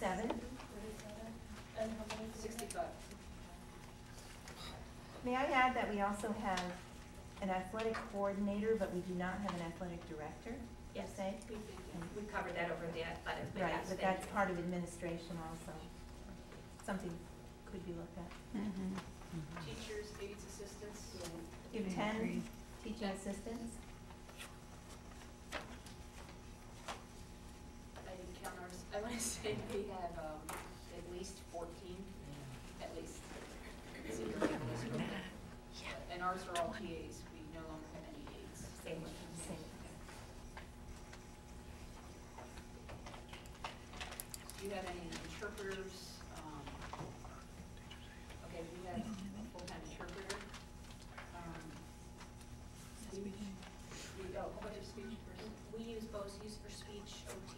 37. And how many? 65. May I add that we also have an athletic coordinator, but we do not have an athletic director, per Yes, se? we covered that over the athletic. Right, yes, but thank that's you. part of administration also. Something could be looked at. Teachers, aides, assistants. You have 10 teaching assistants? I didn't count ours. I want to say we have at least 14, at least. And ours are all TAs. We no longer have any aides. Same with Same. Do you have any interpreters? Okay, we have a full-time interpreter. How about your speech person? We use BOCES for speech, OT,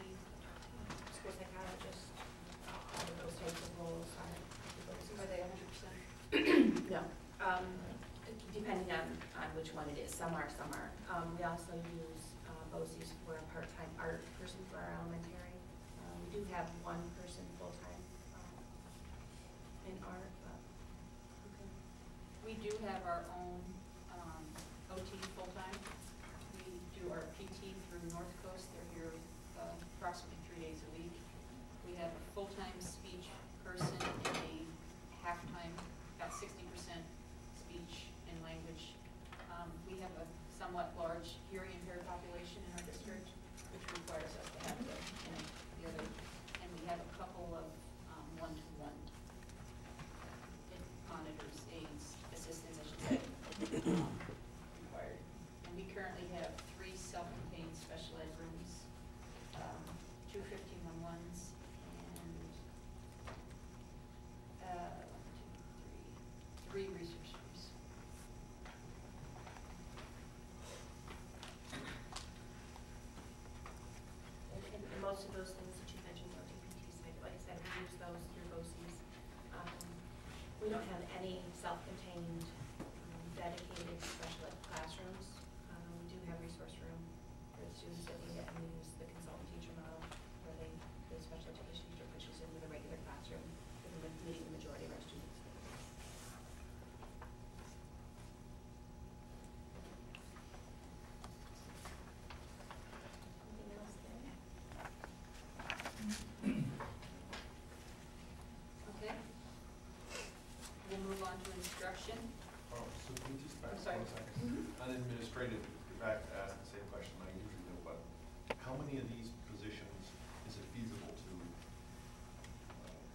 school psychologists, all of those types of roles are BOCES. Are they 100%? No, depending on which one it is. Some are, some aren't. We also use BOCES for a part-time art person for our elementary. We do have one person full-time in art, but Okay. We do have our own OT full-time. We do our PT through North Coast. They're here approximately 3 days a week. We have a full-time speech person and a half-time, about 60% speech and language. We have a somewhat large hearing impaired population in our district, which requires us to have the other, and we have a couple of one-to-one monitors, aides, assistants, I should say, required. And we currently have 3 self-contained special ed rooms, 2 1511s, and 3 research rooms. and most of those things that you mentioned, OTPTs, like I said, we use those through BOCES. We don't have any self-contained dedicated special ed classrooms. We do have resource room for the students that we get, and we use the consultant teacher model where the special education teacher pushes into the regular classroom, meeting the majority of our students. Anything else there? Okay. We'll move on to instruction. Oh, so can we just back I'm sorry. 1 second? On administrative, you're back to ask the same question I usually do, but how many of these positions is it feasible to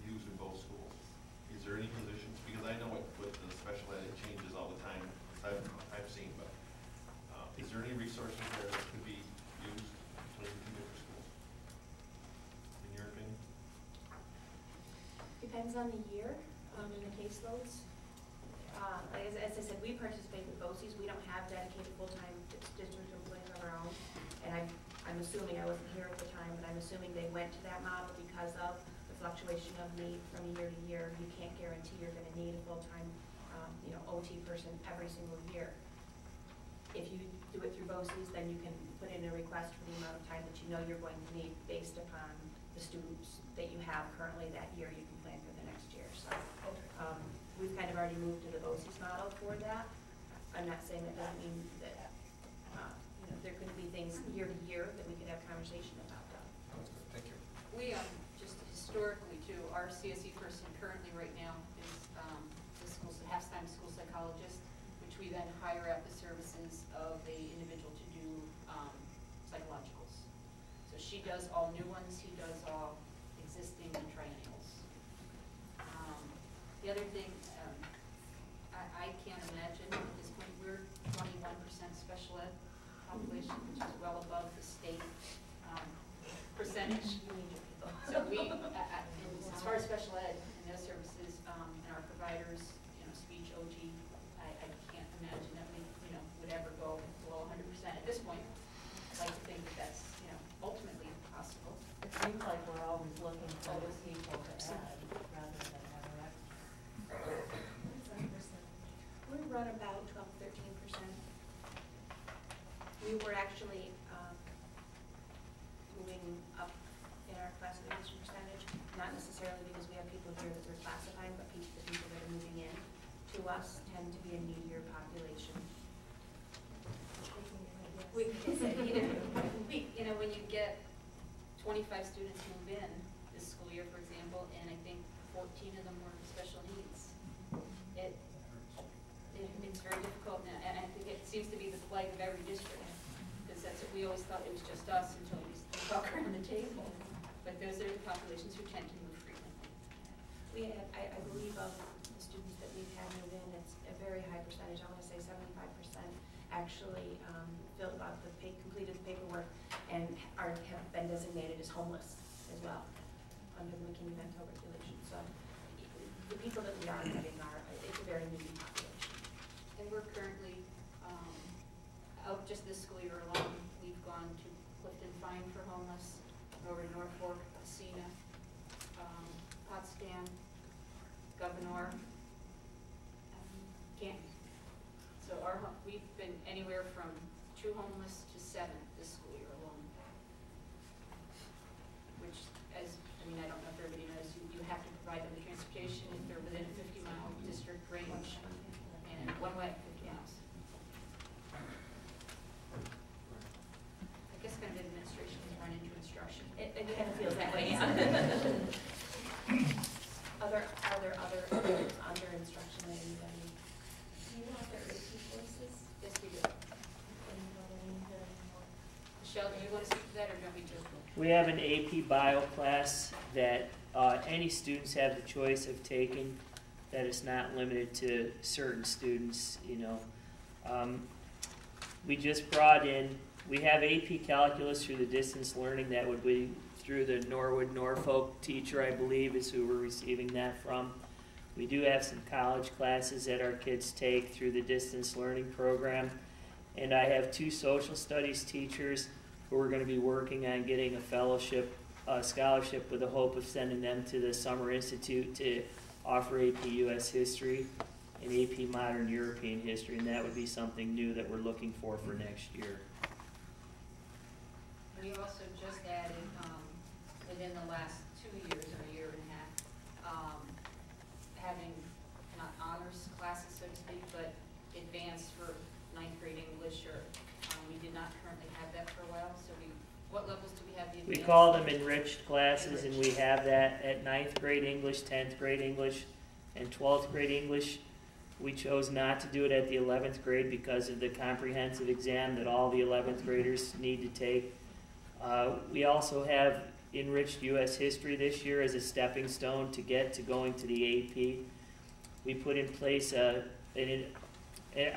use in both schools? Is there any positions, because I know with the special ed, it changes all the time, as I've seen, but is there any resources there that could be used between 2 different schools, in your opinion? Depends on the year, and the caseloads. As I said, we participate with BOCES. We don't have dedicated full-time district employees of our own. And I'm assuming, I wasn't here at the time, but I'm assuming they went to that model because of the fluctuation of need from year to year. You can't guarantee you're gonna need a full-time, OT person every single year. If you do it through BOCES, then you can put in a request for the amount of time that you know you're going to need based upon the students that you have currently that year. You can plan for the next year. So we've kind of already moved to the BOCES model for that. I'm not saying that doesn't mean that there could be things year to year that we could have conversation about that. That's good, thank you. We just historically too, our CSE person currently right now is the half-time school psychologist, which we then hire out the services of a individual to do psychologicals. So she does all new ones, he does all existing and triennials. The other thing, I can't imagine at this point, we're 21% special ed population, which is well above the state percentage. So we, as far as special ed and those services and our providers, speech, OT, I can't imagine that we, would ever go below 100% at this point. I'd like to think that that's, ultimately possible. It seems like we're always looking for those people to add rather than interact. We run about 12-13%. We were actually moving up in our classification percentage, not necessarily necessarily because we have people here that we're classifying, but the people that are moving in to us tend to be a needier population. We, when you get 25 students move in this school year, for example, and I think 14 of them were special needs, it's very difficult, and I think it seems to be the plague of every district, because that's what we always thought it was just us until we talk around the table. But those are the populations who tend to move frequently. We have, I believe of the students that we've had move in, it's a very high percentage, I want to say 75% actually filled out completed the paperwork and have been designated as homeless as well under the McKinney-Vento regulations. So the people that we are getting it's a very needy population. And we're currently, out just this school year alone, we've gone to Clifton-Fine for homeless, over to Norfolk, Messina, Potsdam, Governor, Canton. So we've been anywhere from 2 homeless to 7 this school year alone. Which, I don't know if everybody knows, you have to provide them the transportation if they're within a 50-mile district range, and one way, 50 miles. I guess kind of administration is run into instruction. It kind of feels that way, yeah. Are there other under instruction that anybody? Do you have the AP courses? Yes, we do. Michelle, do you want to speak to that, or do you want me to? We have an AP Bio class that any students have the choice of taking, that is not limited to certain students, We just brought in, we have AP Calculus through the distance learning. That would be through the Norfolk teacher, I believe, is who we're receiving that from. We do have some college classes that our kids take through the distance learning program. And I have 2 social studies teachers who are going to be working on getting a scholarship with the hope of sending them to the Summer Institute to offer AP US History and AP Modern European History, and that would be something new that we're looking for next year. We also just added, within the last 2 years or a year and a half, having not honors classes, so to speak, but advanced for 9th grade English, or we did not currently have that for a while. So what levels do we have the advanced? We call them enriched classes, and we have that at 9th grade English, 10th grade English, and 12th grade English. We chose not to do it at the 11th grade because of the comprehensive exam that all the 11th graders need to take. We also have enriched U.S. history this year as a stepping stone to get to going to the AP. We put in place I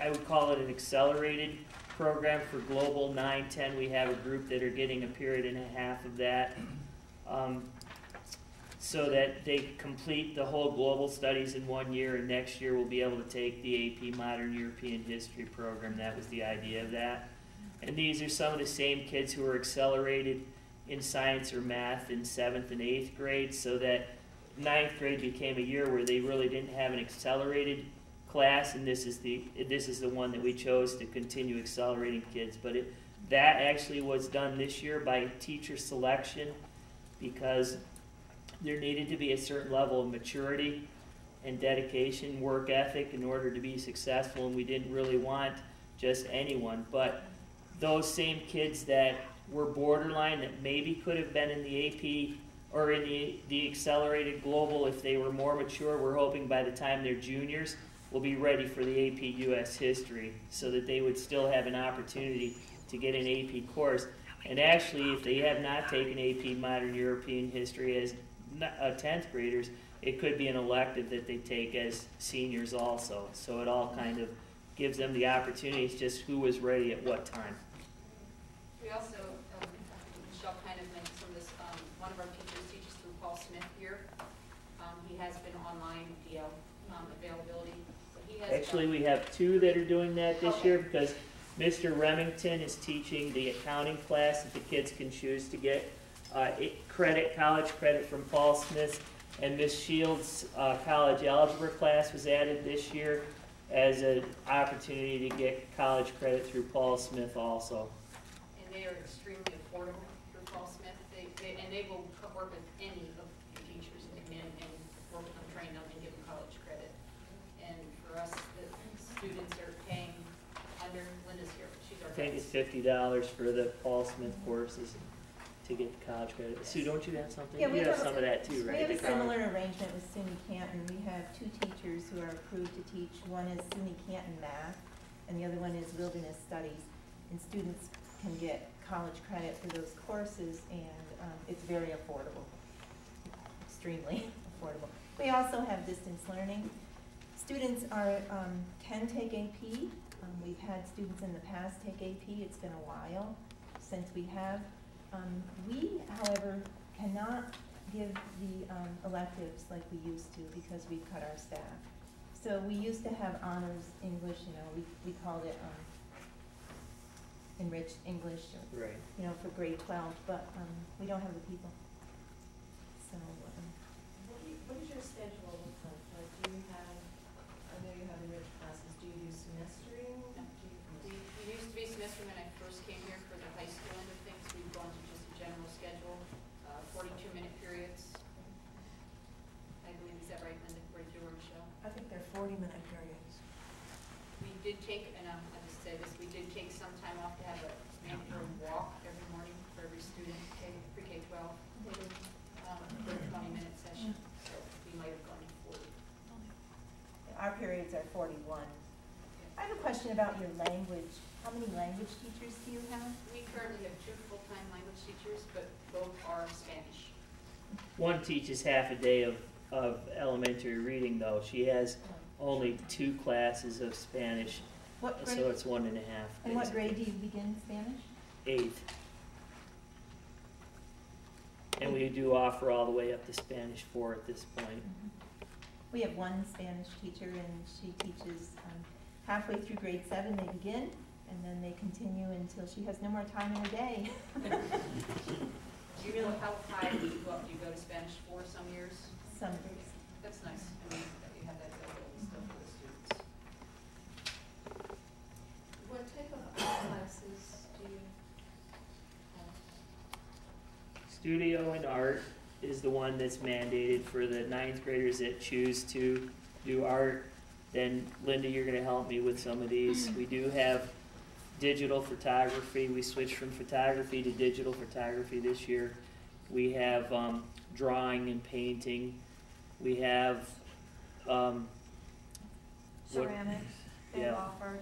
would call it an accelerated program for Global 9-10. We have a group that are getting a period and a half of that so that they complete the whole global studies in 1 year, and next year we'll be able to take the AP Modern European History program. That was the idea of that. And these are some of the same kids who are accelerated in science or math in 7th and 8th grade, so that 9th grade became a year where they really didn't have an accelerated class, and this is the one that we chose to continue accelerating kids. But that actually was done this year by teacher selection, because there needed to be a certain level of maturity and dedication, work ethic in order to be successful, and we didn't really want just anyone. But those same kids that were borderline, that maybe could have been in the AP or in the accelerated global if they were more mature, we're hoping by the time they're juniors will be ready for the AP US History, so that they would still have an opportunity to get an AP course. And actually, if they have not taken AP Modern European History as 10th graders, it could be an elective that they take as seniors also. So it all kind of gives them the opportunity. It's just who was ready at what time. We also, Michelle kind of mentioned some of this, one of our teachers teaches through Paul Smith here. He has been online via availability. So he has Actually, we have 2 that are doing that this year, because Mr. Remington is teaching the accounting class that the kids can choose to get college credit from Paul Smith, and Miss Shields' college algebra class was added this year as an opportunity to get college credit through Paul Smith also. And they are extremely affordable through Paul Smith. And they will work with any of the teachers in the think it's $50 for the Paul Smith courses to get the college credit. Sue, don't you have something? Yeah, we You have have some of that too, right? We have The a college- similar arrangement with SUNY Canton. We have 2 teachers who are approved to teach. One is SUNY Canton Math, and the other one is Wilderness Studies. And students can get college credit for those courses, and it's very affordable, extremely affordable. We also have distance learning. Students can take AP. We've had students in the past take AP. It's been a while since we have. We, however, cannot give the electives like we used to because we've cut our staff. So we used to have honors English, we called it enriched English, Right. for grade 12, but we don't have the people. So, What does your schedule look like? Like, do you have, I know you have enriched classes, do you do semestering? No. We used to be semester when I first came here for the high school end of things. We've gone to just a general schedule, 42-minute periods. I believe, is that right, Linda, 42 or Michelle? I think they're 40-minute periods. We did take, and I'll just say this, we did take some time off to have a mandatory walk every morning for every student, pre-K 12, for a 20-minute session. So we might have gone to 40. our periods are 41. I have a question about your language. How many language teachers do you have? We currently have 2 full-time language teachers, but both are Spanish. One teaches half a day of elementary reading, though. She has only 2 classes of Spanish, What so grade, it's 1.5. and what grade do you begin Spanish? 8th. And we do offer all the way up to Spanish 4 at this point. We have one Spanish teacher, and she teaches halfway through grade 7, they begin, and then they continue until she has no more time in her day. Do you know how high do you go up? Do you go to Spanish 4 some years? Some, That's nice. I mean, that you have that availability still for the students. What type of art classes do you have? Studio and art is the one that's mandated for the 9th graders that choose to do art. Then Linda, you're gonna help me with some of these. We do have digital photography. We switched from photography to digital photography this year. We have drawing and painting. We have Ceramics, they've Yeah. offered.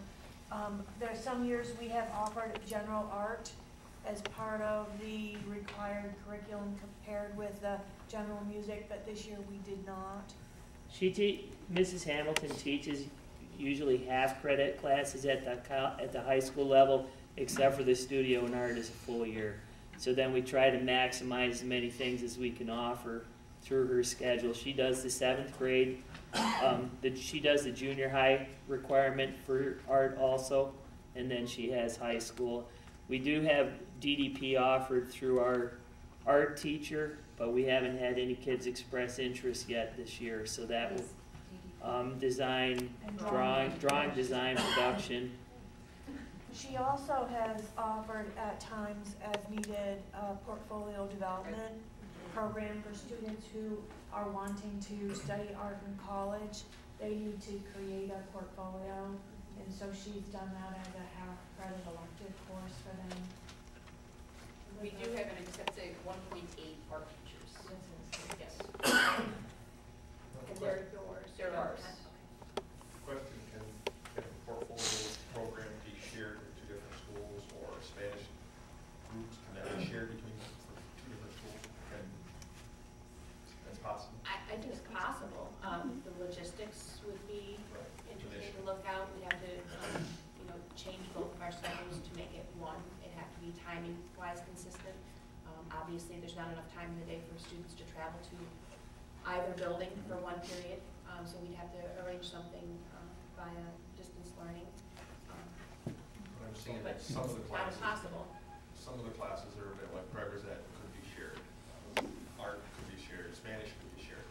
There's some years we have offered general art as part of the required curriculum compared with the general music, but this year we did not. Mrs. Hamilton teaches usually half credit classes at the high school level, except for the studio and art is a full year. So then we try to maximize as many things as we can offer through her schedule. She does the 7th grade. She does the junior high requirement for art also, and then she has high school. We do have DDP offered through our art teacher, but we haven't had any kids express interest yet this year, so that will, design, And drawing, design, production. She also has offered at times as needed a portfolio development program for students who are wanting to study art in college. They need to create a portfolio, and so she's done that as a half-credit elective course for them. We do have an accepted 1.8 art teachers. Yes. And they're yours. They're ours. Question, can a portfolio program be shared with 2 different schools, or Spanish groups, can that be shared between 2 different schools? That's possible? I think it's possible. The logistics would be interesting to look out. We'd have to, change both of our schedules to make it one. It'd have to be timing-wise consistent. Obviously, there's not enough time in the day for students to travel to either building for one period, so we'd have to arrange something via distance learning. But I'm seeing But that some of the it's not classes, impossible. some of the classes are a bit like drivers that could be shared. Art could be shared, Spanish could be shared.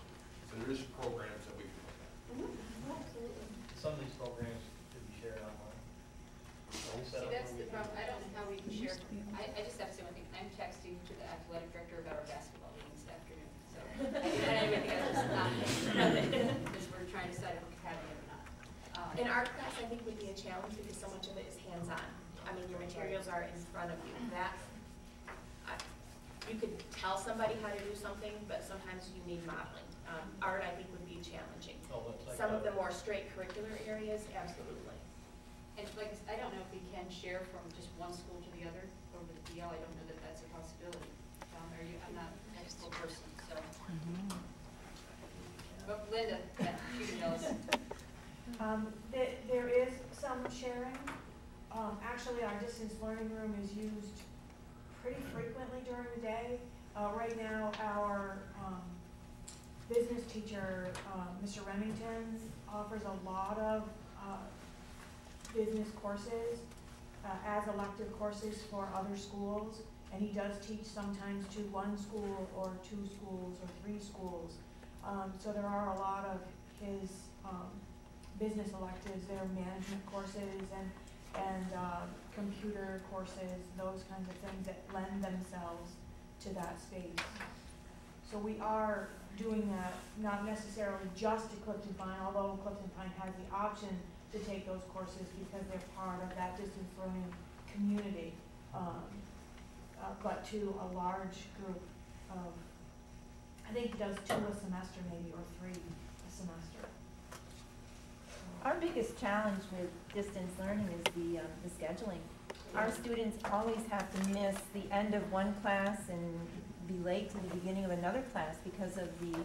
So there is programs that we can look at. Absolutely. Some of these programs could be shared online. See, that's the problem. I don't know how we can share. I just have to say one thing. I'm texting to the athletic director about our basketball meeting this afternoon. So everything I just not because we're trying to decide if we're having it or not. In art class, I think would be a challenge because so much of it is hands-on. I mean, your material are in front of you. You could tell somebody how to do something, but sometimes you need modeling. Art, I think, would be challenging. Oh, looks like Some of that. the more straight curricular areas, absolutely. And like, I don't know if we can share from just one school to the other over the DL. I don't know that that's a possibility. I'm not a technical person, so. But Linda, yeah, she knows. There is some sharing. Actually, our distance learning room is used pretty frequently during the day. Right now, our business teacher, Mr. Remington, offers a lot of business courses as elective courses for other schools. And he does teach sometimes to one school or 2 schools or 3 schools. So there are a lot of his business electives. There are management courses and computer courses, those kinds of things that lend themselves to that space. So we are doing that, not necessarily just to Clifton-Fine, although Clifton-Fine has the option to take those courses because they're part of that distance learning community, but to a large group of, I think he does 2 a semester maybe, or 3 a semester. Our biggest challenge with distance learning is the scheduling. Our students always have to miss the end of one class and be late to the beginning of another class because of the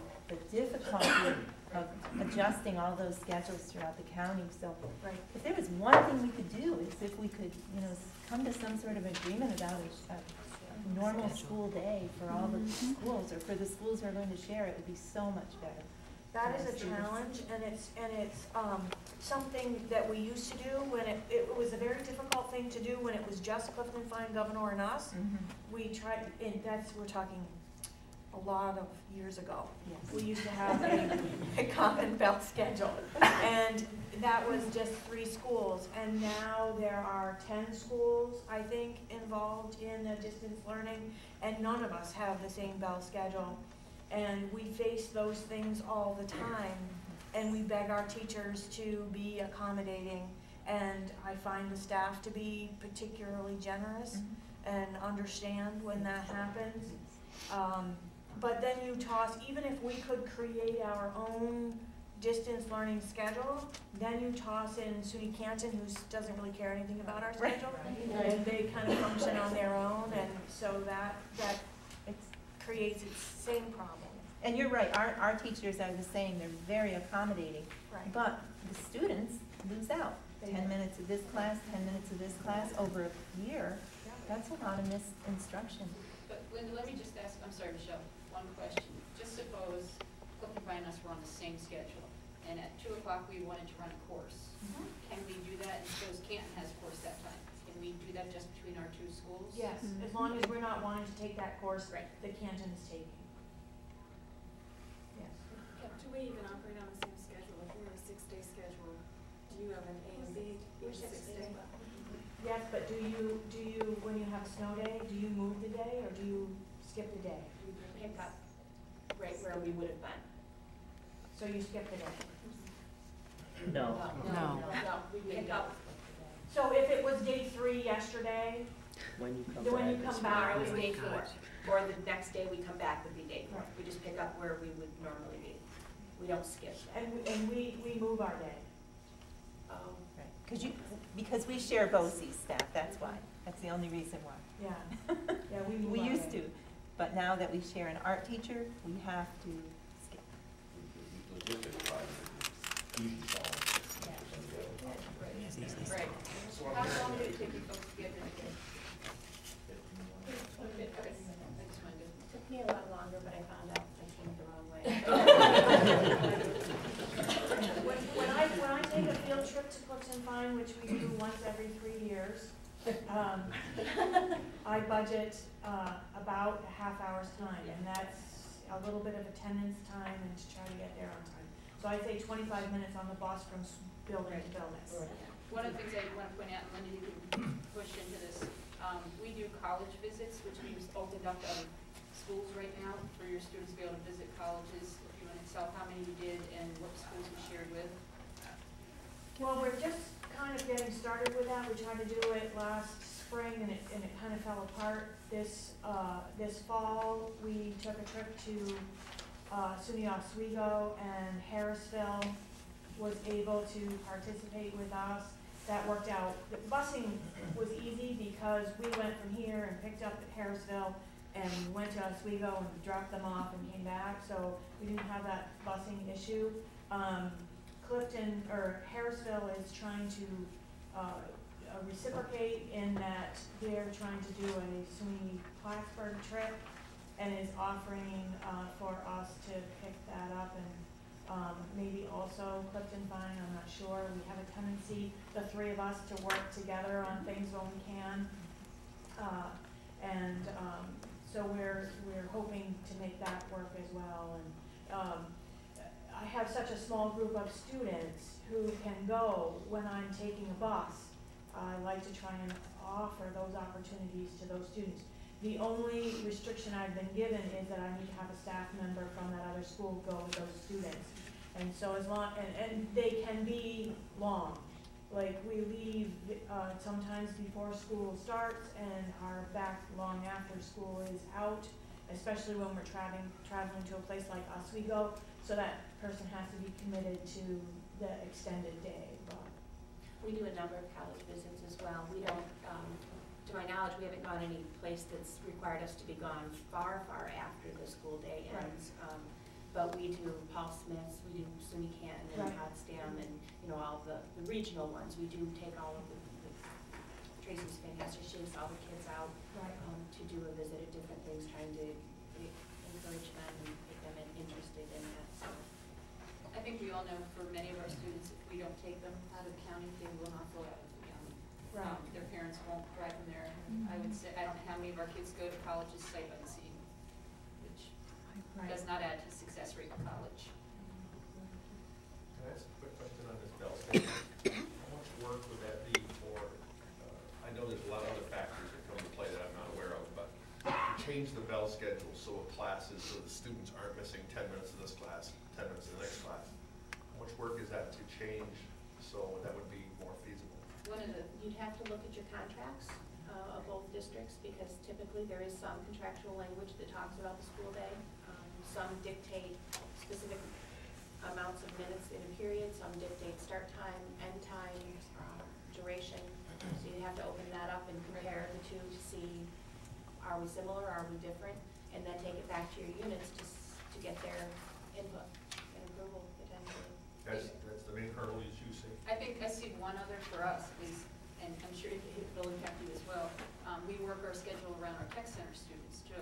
difficulty of adjusting all those schedules throughout the county. So if there was one thing we could do, is if we could, come to some sort of agreement about a normal school day for all the schools, or for the schools who are going to share, it would be so much better. That is a challenge, and it's something that we used to do when it was a very difficult thing to do when it was just Clifton-Fine, Governor, and us. We tried, and we're talking a lot of years ago. Yes. We used to have a common belt schedule, and that was just 3 schools, and now there are 10 schools, I think, involved in the distance learning, and none of us have the same bell schedule. And we face those things all the time, and we beg our teachers to be accommodating, and I find the staff to be particularly generous and understand when that happens. But then you toss, even if we could create our own distance learning schedule, then you toss in SUNY Canton, who doesn't really care anything about our schedule, and they kind of function on their own, and so that creates its same problem. And you're right, our teachers are the same, they're very accommodating. Right. But the students lose out. 10 minutes of this class, 10 minutes of this class, over a year, that's a lot of missed instruction. But Linda, let me just ask, I'm sorry, Michelle, one question. Just suppose Clifton-Fine and us were on the same schedule, and at 2 o'clock we wanted to run a course. Can we do that? And suppose Canton has a course that time. Can we do that just between our 2 schools? Yes, as long as we're not wanting to take that course Right. that Canton is taking. Yes. Do we even operate on the same schedule? If we have a 6-day schedule, do you have an A and B? We're or 6 days. 6-day? Yes, but do you, when you have a snow day, do you move the day or do you skip the day? We pick up right where we would have been. So you skip the day. No. No, we pick up. So if it was day 3 yesterday, When you come When you back, come it's back, Tomorrow fine. is day 4, or the next day we come back would be day 4. Right. We just pick up where we would normally be. We don't skip that. and we move our day. Right. Because we share BOCES staff, that's why. That's the only reason why. Yeah, yeah, we move We our used day. to, but now that we share an art teacher, we have to skip. Right. How long did it take you folks to get here today? Okay, I just wanted to. Took me a lot longer, but I found out I came the wrong way. When I take a field trip to Clifton-Fine, which we do once every 3 years, I budget about a half hour's time, and that's a little bit of attendance time and to try to get there on time. So I'd say 25 minutes on the bus from building to building. One of the things I want to point out, and Linda, you can push into this, we do college visits, which we've opened up to other schools right now for your students to be able to visit colleges. If you want to tell how many you did and what schools you shared with. Well, we're just kind of getting started with that. We tried to do it last spring and it kind of fell apart. This fall, we took a trip to SUNY Oswego, and Harrisville was able to participate with us. That worked out. The busing was easy because we went from here and picked up at Harrisville and went to Oswego and dropped them off and came back, so we didn't have that busing issue. Harrisville is trying to reciprocate in that they're trying to do a SUNY Plattsburgh trip and is offering for us to pick that up, and maybe also Clifton-Fine, I'm not sure. We have a tendency, the three of us, to work together on things when we can. So we're hoping to make that work as well. And I have such a small group of students who can go when I'm taking a bus. I like to try and offer those opportunities to those students. The only restriction I've been given is that I need to have a staff member from that other school go with those students. And so as long, and they can be long. Like, we leave sometimes before school starts and are back long after school is out, especially when we're traveling to a place like Oswego, so that person has to be committed to the extended day. But we do a number of college visits as well. We don't, to my knowledge, we haven't gone any place that's required us to be gone far after the school day ends. Right. But we do Paul Smith's, we do SUNY Canton and Potsdam, and all the regional ones. We do take all of the Tracy's fantastic. She takes all the kids out to do a visit at different things, trying to encourage them and get them interested in that. So I think we all know for many of our students, if we don't take them out of the county, they will not go out of the county. Their parents won't drive them there. I would say, I don't know how many of our kids go to colleges sight unseen, which does not add to success rate in college. Can I ask a quick question on this bell schedule? How much work would that be for, I know there's a lot of other factors that come into play that I'm not aware of, but to change the bell schedule so the students aren't missing 10 minutes of this class, 10 minutes of the next class. How much work is that to change so that would be more feasible? You'd have to look at your contracts of both districts, because typically there is some contractual language that talks about the school day. Some dictate specific amounts of minutes in a period, some dictate start time, end time, duration. So you have to open that up and compare the two to see, are we similar, are we different, and then take it back to your units to get their input and approval potentially. That's the main hurdle you see? I think I see one other for us, at least, and I'm sure it will impact you as well. We work our schedule around our tech center students too,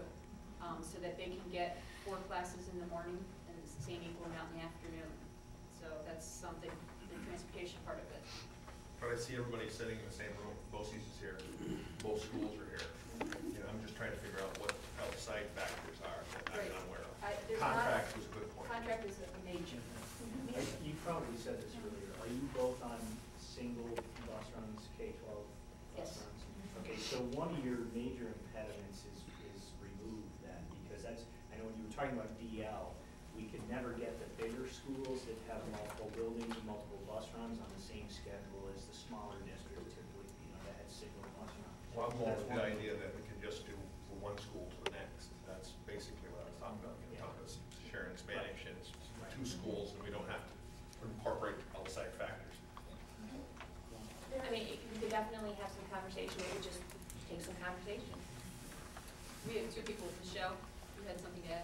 so that they can get 4 classes in the morning and the same equal amount in the afternoon. So that's something, the transportation part of it. But I see everybody sitting in the same room. BOCES is here. Both schools are here. I'm just trying to figure out what outside factors are that I'm not aware of. Contract was a good point. Contract is a major. You probably said this earlier. Are you both on single bus runs, K-12 bus Yes. runs? Okay, so one of your major impediments is remove then, because I know when you were talking about DL, we could never get the bigger schools that have multiple buildings and multiple bus runs on the same schedule as the smaller districts typically, that had single bus runs. Well, I'm going with the idea that we can just do from one school to the next. That's basically what I was talking about. Sharing Spanish, and it's 2 schools, and we don't have to incorporate outside factors. I mean, we could definitely have some conversation. We could just take some conversation. We have 2 people. Michelle, you had something to add?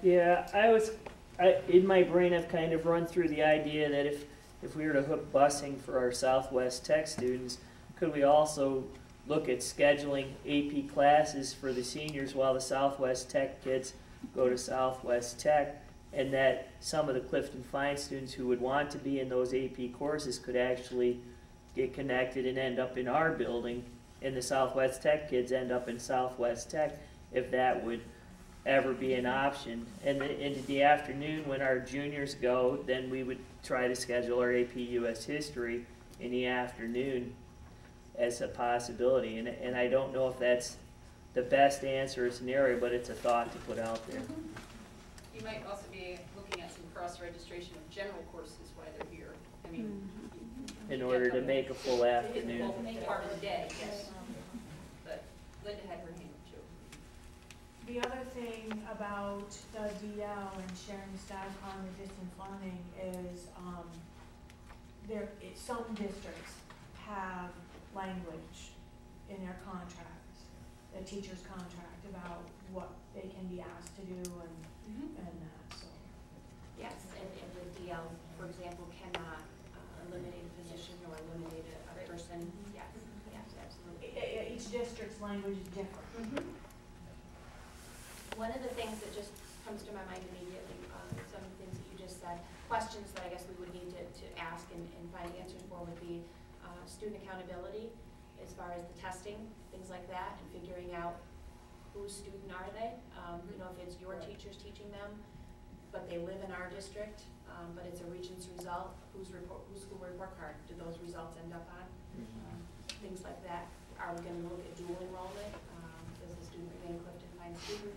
Yeah, in my brain, I've kind of run through the idea that if we were to hook busing for our Southwest Tech students, could we also look at scheduling AP classes for the seniors while the Southwest Tech kids go to Southwest Tech, and that some of the Clifton-Fine students who would want to be in those AP courses could actually get connected and end up in our building, and the Southwest Tech kids end up in Southwest Tech, if that would ever be an option. And into the afternoon when our juniors go, then we would try to schedule our AP US History in the afternoon as a possibility. And I don't know if that's the best answer or scenario, but it's a thought to put out there. You might also be looking at some cross-registration of general courses while they're here. I mean, in order to make a full afternoon. Full part of the day, yes. But Linda had her hand up too. The other thing about the DL and sharing staff on the distance learning is, some districts have language in their contracts, the teacher's contract, about what they can be asked to do and that, so. Yes, and the DL, for example, cannot eliminate a position or eliminate a person. Yes, yes, absolutely. Each district's language is different. One of the things that just comes to my mind immediately, some of the things that you just said, questions that I guess we would need to ask and find answers for would be student accountability as far as the testing, things like that, and figuring out whose student are they. You know, if it's your teachers teaching them, but they live in our district, but it's a Regents result, whose school report card do those results end up on? Things like that. Are we gonna look at dual enrollment? Does the student remain Clifton-Fine student,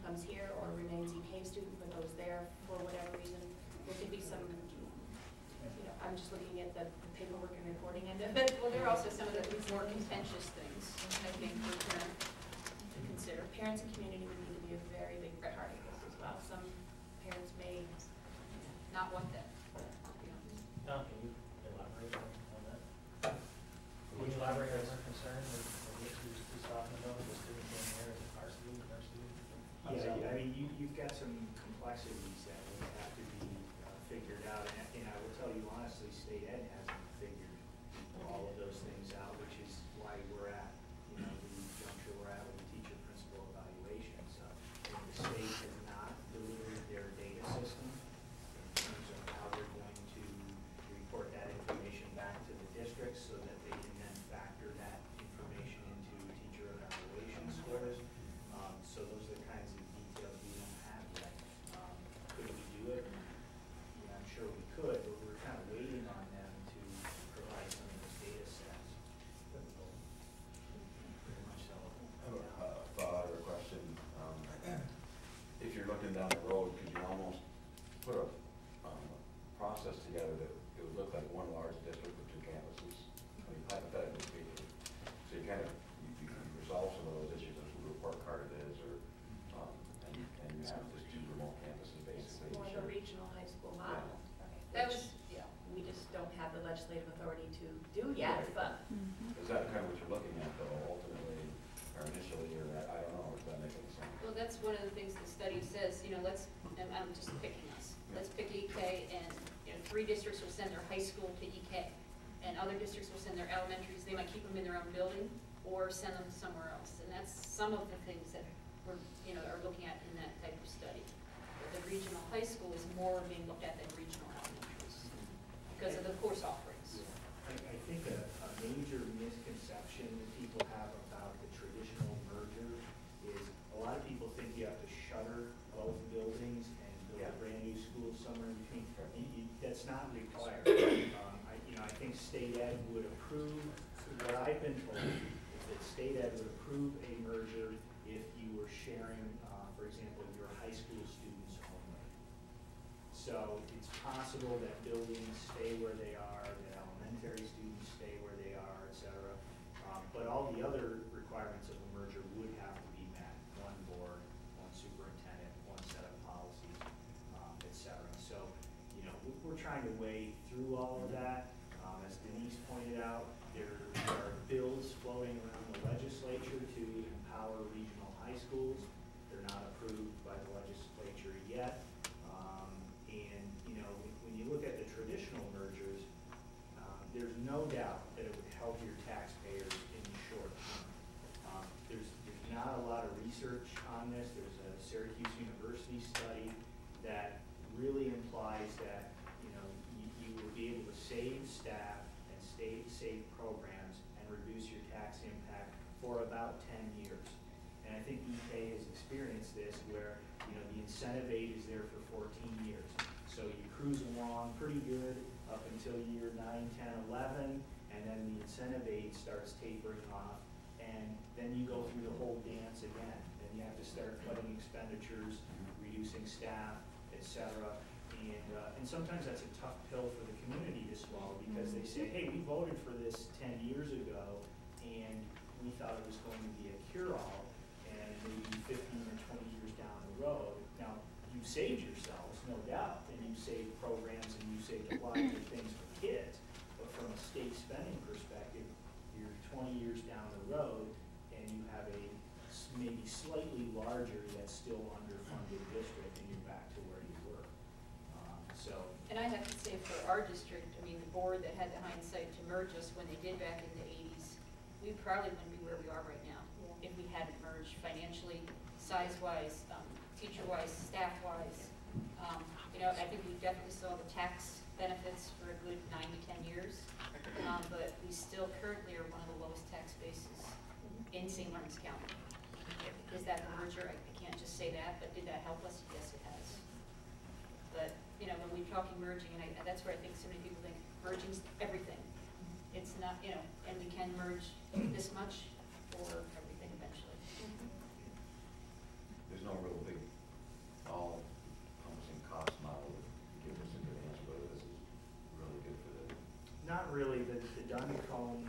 comes here, or remains EK student but goes there for whatever reason? There could be some, you know, I'm just looking at the paperwork and reporting end of it. Well, there are also some of the more contentious things, I think, for parent to consider. Parents and community would need to be a very big part of this as well. Some parents may not want that. Tom, can you elaborate on that? Can you elaborate on her concern with what she was talking about, the student being here, is it our student, our student? Yeah, I mean, you've got some complexities that would have to be figured out, and I will tell you honestly, state ed hasn't figured all of those things out, which is why we're at, you know, the juncture we're at with the teacher principal evaluations. The state has not delivered their data system in terms of how they're going to report that information back to the districts so that they can then factor that information into teacher evaluation scores. So those are the kinds of details we don't have yet. Could we do it? Yeah, I'm sure we could, but we're kind of waiting on them to provide some of those data sets. Pretty much so. I have a thought or a question. If you're looking down the road, could you almost put a process together that it would look like one large district with two campuses? I mean, hypothetically speaking. So you kind of, you resolve some of those issues of who report card it is, or, and you have just two remote campuses basically. more of a regional high school model. That was, yeah. We just don't have the legislative authority to do yet, Right. but Is that kind of what you're looking at though, ultimately, or initially, or I don't know, if that makes any sense? Well, that's one of the things the study says, you know, and I'm just picking us. Let's pick EK, and, you know, 3 districts will send their high school to EK, and other districts will send their elementaries. They might keep them in their own building or send them somewhere else. And that's some of the things that we're, you know, are looking at in that type of study. The regional high school is more being looked at than regional elementaries because of the course offerings. I think a major misconception that people have about the traditional merger is a lot of people think you have to shutter both buildings and build a brand new school somewhere in between. That's not required. I think state ed would approve, what I've been told is that state ed would approve a merger if you were sharing, for example, your high school students only. So it's possible that buildings stay where they are, that elementary students stay where they are, et cetera. But all the other requirements of a merger would have to be met. One board, one superintendent, one set of policies, et cetera. So, you know, we're trying to wade through all of that. As Denise pointed out, there are bills floating around the legislature to empower regional high schools. They're not approved by the legislature yet. And, you know, when you look at the traditional mergers, there's no doubt that it would help your taxpayers in the short term. There's not a lot of research on this. There's a Syracuse University study that really implies that, you know, you will be able to save staff and save programs and reduce your tax impact for about 10 years. And I think EK has experienced this where, you know, the incentive aid is there for 14 years. So you cruise along pretty good up until year 9, 10, 11, and then the incentive aid starts tapering off, and then you go through the whole dance again. Then you have to start cutting expenditures, reducing staff, et cetera. And sometimes that's a tough pill for the community to swallow because they say, hey, we voted for this 10 years ago, and we thought it was going to be a cure-all, and maybe 15 or 20 years down the road. Now, you've saved yourselves, no doubt, and you've saved programs and you've saved a lot of good things for kids, but from a state spending perspective, you're 20 years down the road, and you have a maybe slightly larger yet still underfunded district, and you're back to where you were. And I have to say, for our district, I mean, the board that had the hindsight to merge us when they did back in the 80s, we probably wouldn't be where we are right now if we hadn't merged financially, size-wise, teacher-wise, staff-wise. You know, I think we definitely saw the tax benefits for a good 9 to 10 years, but we still currently are one of the lowest tax bases in St. Lawrence County. Is that the merger? I can't just say that, but did that help us? Yes, it has. But, you know, when we're talking merging, and that's where I think so many people think merging's everything. It's not, you know, and we can merge this much or everything eventually. There's no real big, all-encompassing cost model that gives us a good answer, whether this is really good for the. Not really. The Duncombe,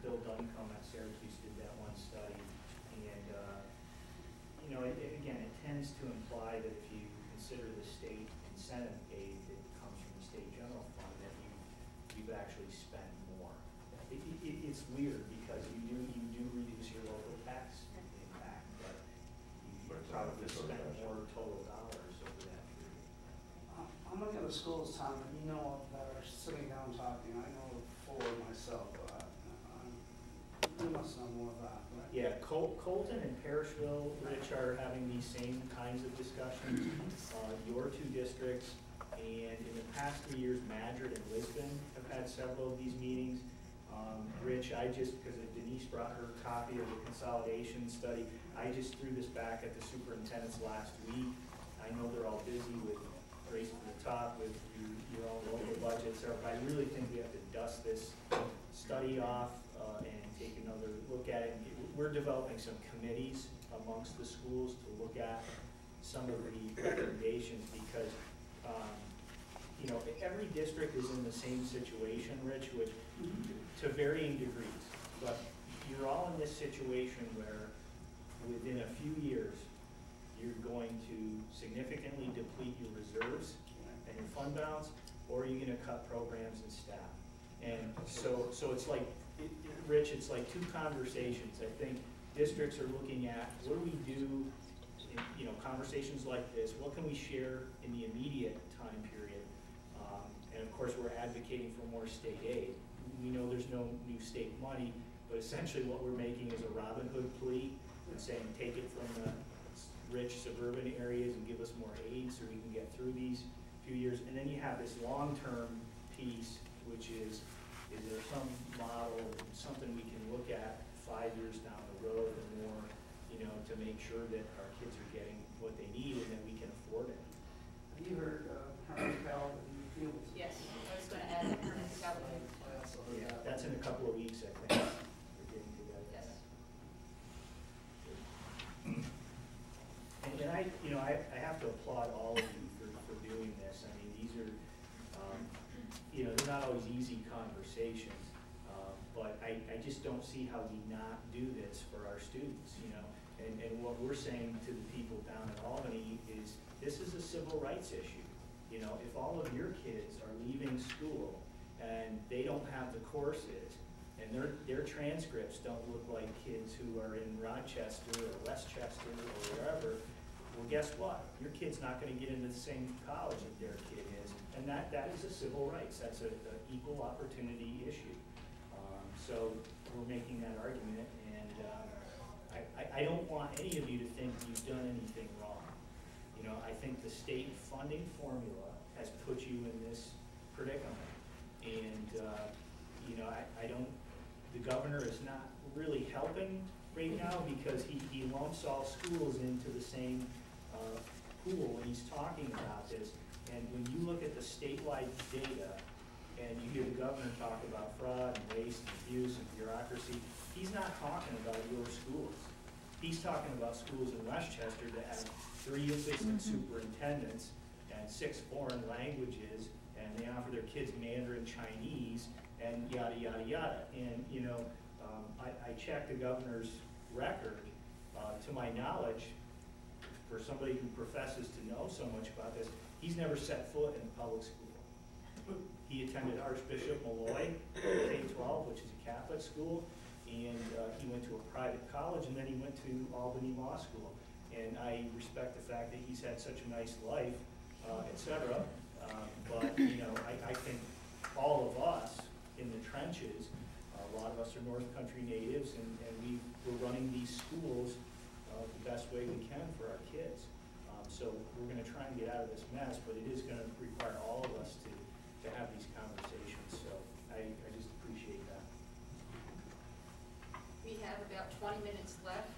Bill Duncombe at Syracuse did that one study, and you know, again, it tends to imply that if you consider the state incentive aid that comes from the state general fund, that you've actually spent more. It's weird because you do reduce your local tax impact, but you probably spend more total dollars over that period. I'm looking at the schools, Tom, that you know of that are sitting down talking. I know 4 myself, but you must know more of that, right? Yeah, Colton and Parrishville, Rich, are having these same kinds of discussions. Your 2 districts, and in the past 3 years, Madrid and Lisbon have had several of these meetings. Rich, I just, because Denise brought her copy of the consolidation study, I just threw this back at the superintendents last week. I know they're all busy with race to the top with your own local budgets, but I really think we have to dust this study off and take another look at it. We're developing some committees amongst the schools to look at some of the recommendations because, you know, every district is in the same situation, Rich, which to varying degrees, but you're all in this situation where within a few years, you're going to significantly deplete your reserves and your fund balance, or you're going to cut programs and staff. And so it's like, Rich, it's like 2 conversations. I think districts are looking at what do we do in, you know, conversations like this, what can we share in the immediate time period? And of course, we're advocating for more state aid. We know there's no new state money, but essentially what we're making is a Robin Hood plea and saying take it from the rich suburban areas and give us more aid so we can get through these few years. And then you have this long-term piece, which is there some model, something we can look at 5 years down the road or more, you know, to make sure that our kids are getting what they need and that we can afford it. Have you heard Herman Pell and Fields? Yes, I was going to add that. Yeah, that's in a couple of weeks, I think. We're getting together. Yes. And I, you know, I have to applaud all of you for doing this. I mean, these are, you know, they're not always easy conversations, but I just don't see how we not do this for our students, you know. And what we're saying to the people down in Albany is this is a civil rights issue. You know, if all of your kids are leaving school and they don't have the courses and their transcripts don't look like kids who are in Rochester or Westchester or wherever, well, guess what? Your kid's not going to get into the same college that their kid is. And that is a civil rights. That's an equal opportunity issue. So we're making that argument, and I don't want any of you to think you've done anything wrong. You know, I think the state funding formula has put you in this predicament. And, you know, I don't, the governor is not really helping right now because he lumps all schools into the same pool when he's talking about this. And when you look at the statewide data and you hear the governor talk about fraud and waste and abuse and bureaucracy, he's not talking about your schools. He's talking about schools in Westchester that have 3 assistant superintendents and 6 foreign languages, and they offer their kids Mandarin Chinese and yada, yada, yada. And, you know, I checked the governor's record. To my knowledge, for somebody who professes to know so much about this, he's never set foot in a public school. He attended Archbishop Malloy K-12, which is a Catholic school, and he went to a private college, and then he went to Albany Law School. And I respect the fact that he's had such a nice life, et cetera. But, you know, I think all of us in the trenches, a lot of us are North Country natives, and we're running these schools the best way we can for our kids. So we're going to try and get out of this mess, but it is going to require all of us to have these conversations. So I just appreciate that. We have about 20 minutes left.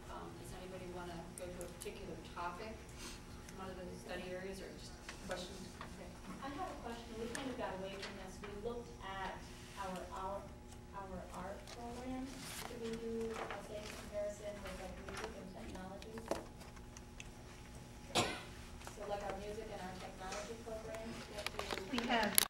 Does anybody want to go to a particular topic, one of the study areas, or just questions? Okay. I have a question. We kind of got away from this. We looked at our art program. Did we do a same comparison with like music and technology? So like our music and our technology program? We have